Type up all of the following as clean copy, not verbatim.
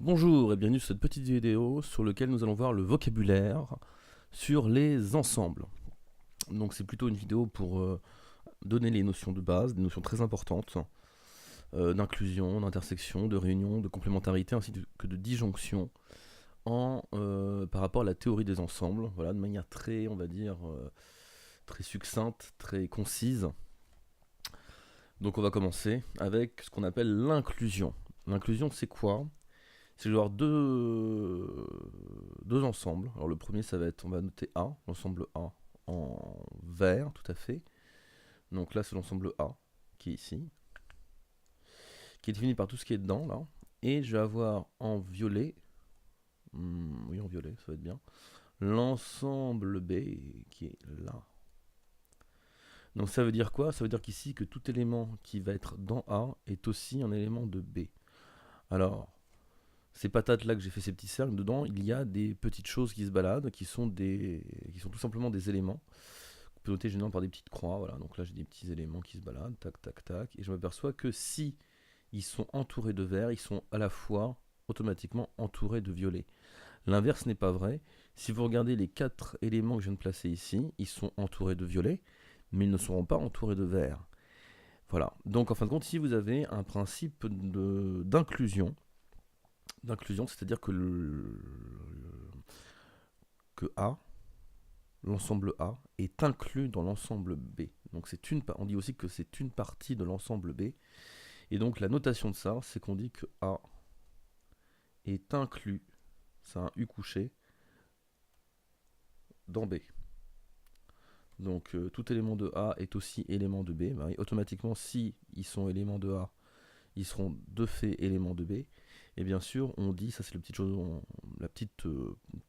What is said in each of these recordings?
Bonjour et bienvenue sur cette petite vidéo sur laquelle nous allons voir le vocabulaire sur les ensembles. Donc c'est plutôt une vidéo pour donner les notions de base, des notions très importantes d'inclusion, d'intersection, de réunion, de complémentarité ainsi que de disjonction par rapport à la théorie des ensembles, voilà, de manière très, on va dire, très succincte, très concise. Donc on va commencer avec ce qu'on appelle l'inclusion. L'inclusion c'est quoi? C'est que je vais avoir deux ensembles. Alors le premier, ça va être, on va noter A, l'ensemble A en vert, tout à fait. Donc là, c'est l'ensemble A qui est ici, qui est défini par tout ce qui est dedans, là. Et je vais avoir en violet, oui, en violet, ça va être bien, l'ensemble B qui est là. Donc ça veut dire quoi? Ça veut dire qu'ici, que tout élément qui va être dans A est aussi un élément de B. Alors, ces patates là que j'ai fait ces petits cercles, dedans il y a des petites choses qui se baladent, qui sont tout simplement des éléments. On peut noter généralement par des petites croix, voilà. Donc là j'ai des petits éléments qui se baladent, tac tac tac, et je m'aperçois que si ils sont entourés de vert, ils sont à la fois automatiquement entourés de violet. L'inverse n'est pas vrai. Si vous regardez les 4 éléments que je viens de placer ici, ils sont entourés de violet, mais ils ne seront pas entourés de vert. Voilà. Donc en fin de compte, ici vous avez un principe d'inclusion. D'inclusion, c'est-à-dire que A, l'ensemble A, est inclus dans l'ensemble B. Donc on dit aussi que c'est une partie de l'ensemble B. Et donc la notation de ça, c'est qu'on dit que A est inclus, c'est un U couché, dans B. Donc tout élément de A est aussi élément de B. Ben, automatiquement, si ils sont éléments de A, ils seront de fait éléments de B. Et bien sûr, on dit, ça c'est la petite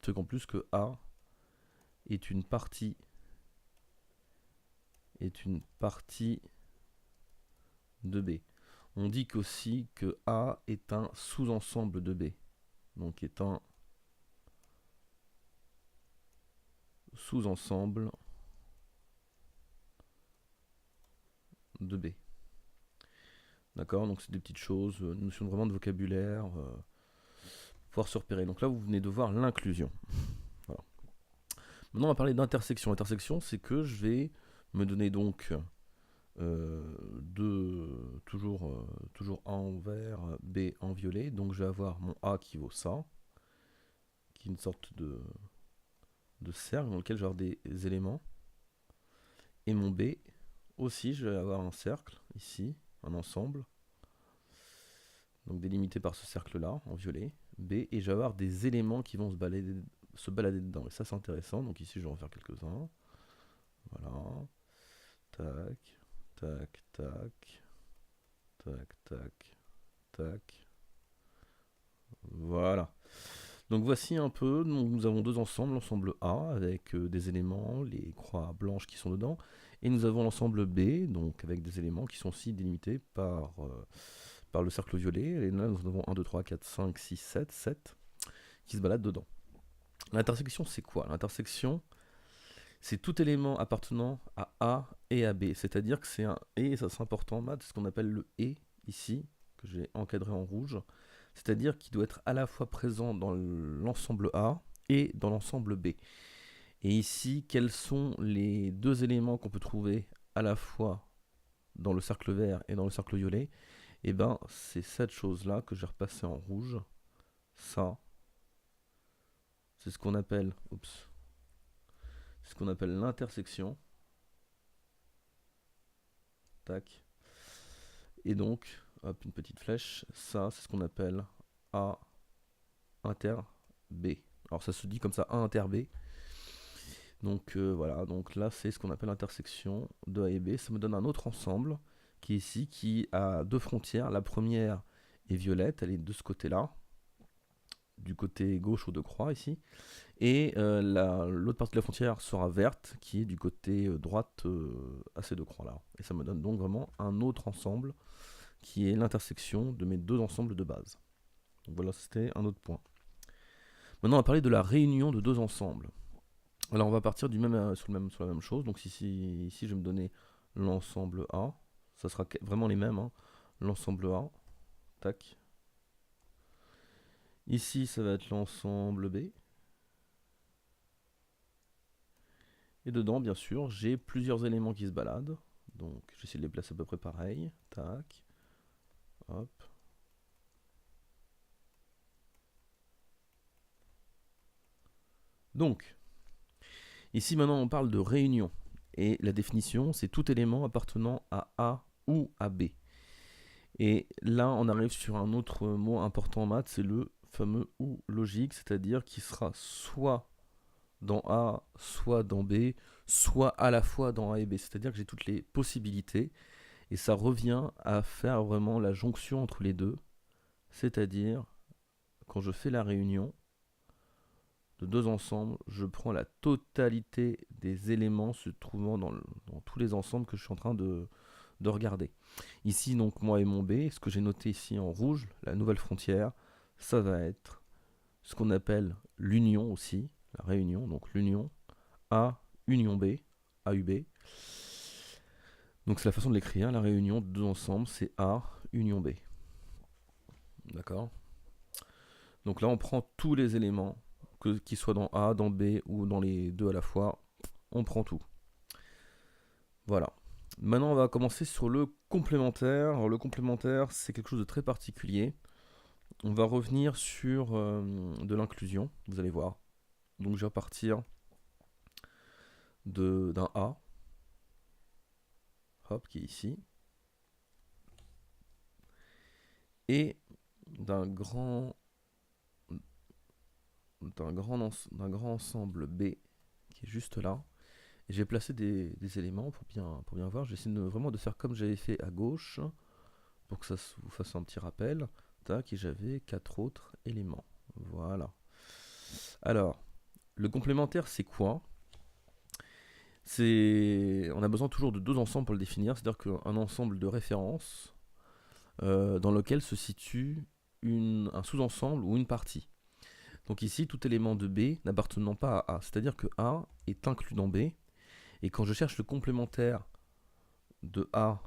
truc en plus, que A est une partie de B. On dit qu'aussi que A est un sous-ensemble de B. Donc est un sous-ensemble de B. D'accord? Donc c'est des petites choses, une notion vraiment de vocabulaire, pouvoir se repérer. Donc là, vous venez de voir l'inclusion. Voilà. Maintenant, on va parler d'intersection. L'intersection, c'est que je vais me donner donc toujours A en vert, B en violet. Donc je vais avoir mon A qui vaut ça, qui est une sorte de cercle dans lequel je vais avoir des éléments. Et mon B aussi, je vais avoir un cercle ici, un ensemble, donc délimité par ce cercle là en violet, B, et je vais avoir des éléments qui vont se balader dedans. Et ça c'est intéressant, donc ici je vais en faire quelques-uns. Voilà. Tac, tac, tac, tac, tac, tac. Voilà. Donc voici un peu, nous avons deux ensembles, l'ensemble A avec des éléments, les croix blanches qui sont dedans, et nous avons l'ensemble B, donc avec des éléments qui sont aussi délimités par le cercle violet, et là nous en avons 1, 2, 3, 4, 5, 6, 7 qui se baladent dedans. L'intersection c'est quoi? L'intersection c'est tout élément appartenant à A et à B, c'est-à-dire que c'est un et, ça c'est important en maths, c'est ce qu'on appelle le et ici, que j'ai encadré en rouge, c'est-à-dire qu'il doit être à la fois présent dans l'ensemble A et dans l'ensemble B. Et ici, quels sont les deux éléments qu'on peut trouver à la fois dans le cercle vert et dans le cercle violet? Et ben, c'est cette chose-là que j'ai repassé en rouge. Ça, c'est ce qu'on appelle, l'intersection. Tac. Et donc, hop, une petite flèche. Ça, c'est ce qu'on appelle A inter B. Alors ça se dit comme ça, A inter B. Donc voilà, donc là c'est ce qu'on appelle l'intersection de A et B. Ça me donne un autre ensemble qui est ici, qui a deux frontières. La première est violette, elle est de ce côté-là, du côté gauche aux deux croix ici. Et l'autre partie de la frontière sera verte, qui est du côté droite à ces deux croix-là. Et ça me donne donc vraiment un autre ensemble qui est l'intersection de mes deux ensembles de base. Donc voilà, c'était un autre point. Maintenant, on va parler de la réunion de deux ensembles. Alors, on va partir sur la même chose. Donc ici, je vais me donner l'ensemble A. Ça sera vraiment les mêmes. Hein. L'ensemble A. Tac. Ici, ça va être l'ensemble B. Et dedans, bien sûr, j'ai plusieurs éléments qui se baladent. Donc, j'essaie de les placer à peu près pareil. Tac. Hop. Donc, ici maintenant, on parle de réunion. Et la définition, c'est tout élément appartenant à A ou à B. Et là, on arrive sur un autre mot important en maths, c'est le fameux ou logique, c'est-à-dire qu'il sera soit dans A, soit dans B, soit à la fois dans A et B. C'est-à-dire que j'ai toutes les possibilités, et ça revient à faire vraiment la jonction entre les deux, c'est-à-dire quand je fais la réunion de deux ensembles, je prends la totalité des éléments se trouvant dans tous les ensembles que je suis en train de regarder. Ici, donc, moi et mon B, ce que j'ai noté ici en rouge, la nouvelle frontière, ça va être ce qu'on appelle l'union aussi, la réunion, donc l'union A, union B, AUB. Donc c'est la façon de l'écrire, la réunion de deux ensembles, c'est A, union B. D'accord. Donc là, on prend tous les éléments, qu'ils soient dans A, dans B ou dans les deux à la fois, on prend tout. Voilà. Maintenant, on va commencer sur le complémentaire. Alors, le complémentaire, c'est quelque chose de très particulier. On va revenir sur de l'inclusion, vous allez voir. Donc, je vais partir d'un A, hop, qui est ici, et d'un grand ensemble B qui est juste là. Et j'ai placé des éléments pour bien voir. J'essaie vraiment de faire comme j'avais fait à gauche pour que ça vous fasse un petit rappel. Tac, et j'avais 4 autres éléments. Voilà. Alors, le complémentaire, c'est quoi? On a besoin toujours de deux ensembles pour le définir, c'est-à-dire qu'un ensemble de références dans lequel se situe un sous-ensemble ou une partie. Donc ici, tout élément de B n'appartenant pas à A, c'est-à-dire que A est inclus dans B, et quand je cherche le complémentaire de A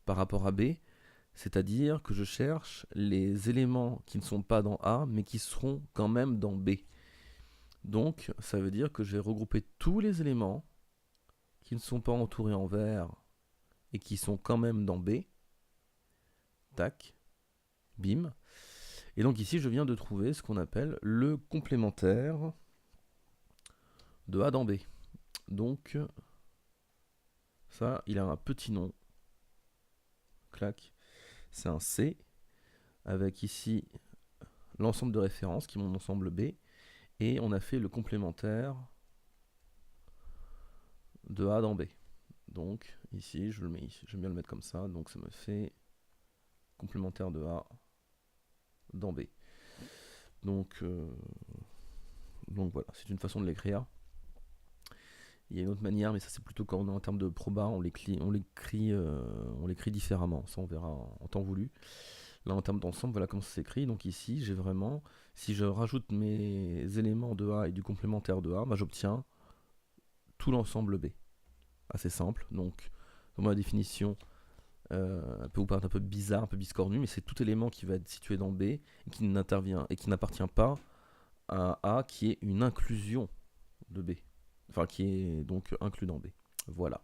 par rapport à B, c'est-à-dire que je cherche les éléments qui ne sont pas dans A, mais qui seront quand même dans B. Donc, ça veut dire que je vais regrouper tous les éléments qui ne sont pas entourés en vert et qui sont quand même dans B. Tac, bim. Et donc ici, je viens de trouver ce qu'on appelle le complémentaire de A dans B. Donc, ça, il a un petit nom. Clac. C'est un C, avec ici l'ensemble de références qui est mon ensemble B. Et on a fait le complémentaire de A dans B. Donc ici, je vais bien le mettre comme ça. Donc ça me fait complémentaire de A dans B. Donc voilà, c'est une façon de l'écrire. Il y a une autre manière, mais ça c'est plutôt quand on est en termes de proba, on l'écrit différemment. Ça on verra en temps voulu. Là en termes d'ensemble, voilà comment ça s'écrit. Donc ici, j'ai vraiment, si je rajoute mes éléments de A et du complémentaire de A, bah, j'obtiens tout l'ensemble B. Assez simple. Donc dans ma définition, elle peut vous paraître un peu bizarre, un peu biscornu, mais c'est tout élément qui va être situé dans B et qui n'appartient pas à A, qui est une inclusion de B. Enfin, qui est donc inclus dans B. Voilà.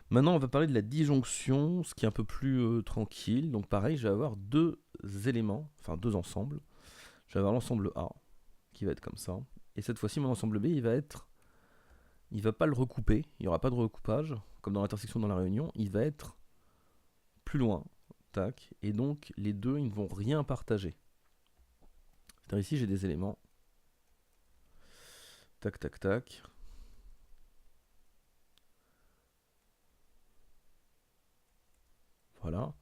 Maintenant, on va parler de la disjonction, ce qui est un peu plus tranquille. Donc pareil, je vais avoir deux éléments, enfin deux ensembles. Je vais avoir l'ensemble A, qui va être comme ça. Et cette fois-ci, mon ensemble B, il va pas le recouper, il n'y aura pas de recoupage, comme dans l'intersection dans la réunion, il va être plus loin, tac, et donc les deux, ils ne vont rien partager. C'est-à-dire ici, j'ai des éléments, tac, tac, tac. Voilà.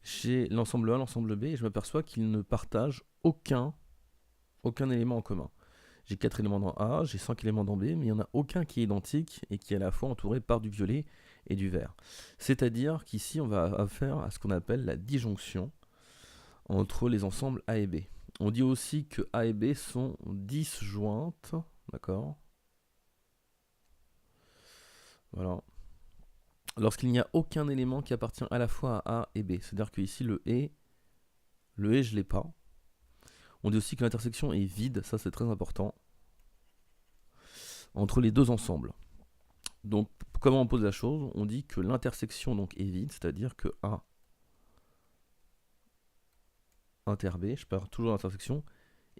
J'ai l'ensemble A, l'ensemble B, et je m'aperçois qu'ils ne partagent aucun élément en commun. J'ai 4 éléments dans A, j'ai 5 éléments dans B, mais il n'y en a aucun qui est identique et qui est à la fois entouré par du violet et du vert. C'est-à-dire qu'ici, on va faire à ce qu'on appelle la disjonction entre les ensembles A et B. On dit aussi que A et B sont disjointes, d'accord? Voilà. Lorsqu'il n'y a aucun élément qui appartient à la fois à A et B, c'est-à-dire que ici le et je ne l'ai pas. On dit aussi que l'intersection est vide, ça c'est très important, entre les deux ensembles. Donc comment on pose la chose? On dit que l'intersection donc est vide, c'est-à-dire que A inter B, je pars toujours l'intersection,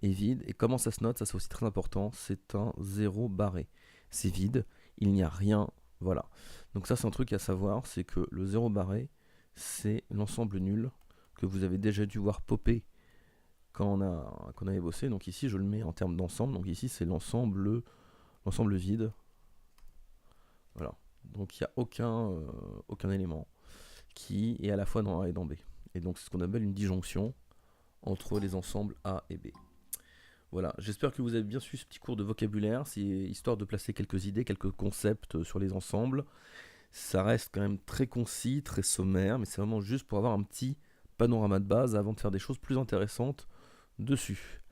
est vide. Et comment ça se note? Ça c'est aussi très important, c'est un 0 barré. C'est vide, il n'y a rien, voilà. Donc ça c'est un truc à savoir, c'est que le 0 barré, c'est l'ensemble nul que vous avez déjà dû voir popper quand on avait bossé. Donc ici je le mets en termes d'ensemble, donc ici c'est l'ensemble vide. Voilà. Donc il n'y a aucun élément qui est à la fois dans A et dans B. Et donc c'est ce qu'on appelle une disjonction entre les ensembles A et B. Voilà, j'espère que vous avez bien suivi ce petit cours de vocabulaire, c'est histoire de placer quelques idées, quelques concepts sur les ensembles. Ça reste quand même très concis, très sommaire, mais c'est vraiment juste pour avoir un petit panorama de base avant de faire des choses plus intéressantes dessus.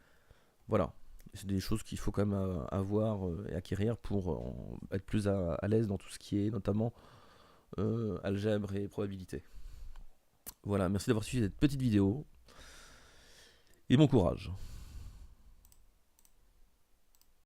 Voilà, c'est des choses qu'il faut quand même avoir et acquérir pour être plus à l'aise dans tout ce qui est notamment algèbre et probabilité. Voilà, merci d'avoir suivi cette petite vidéo et bon courage.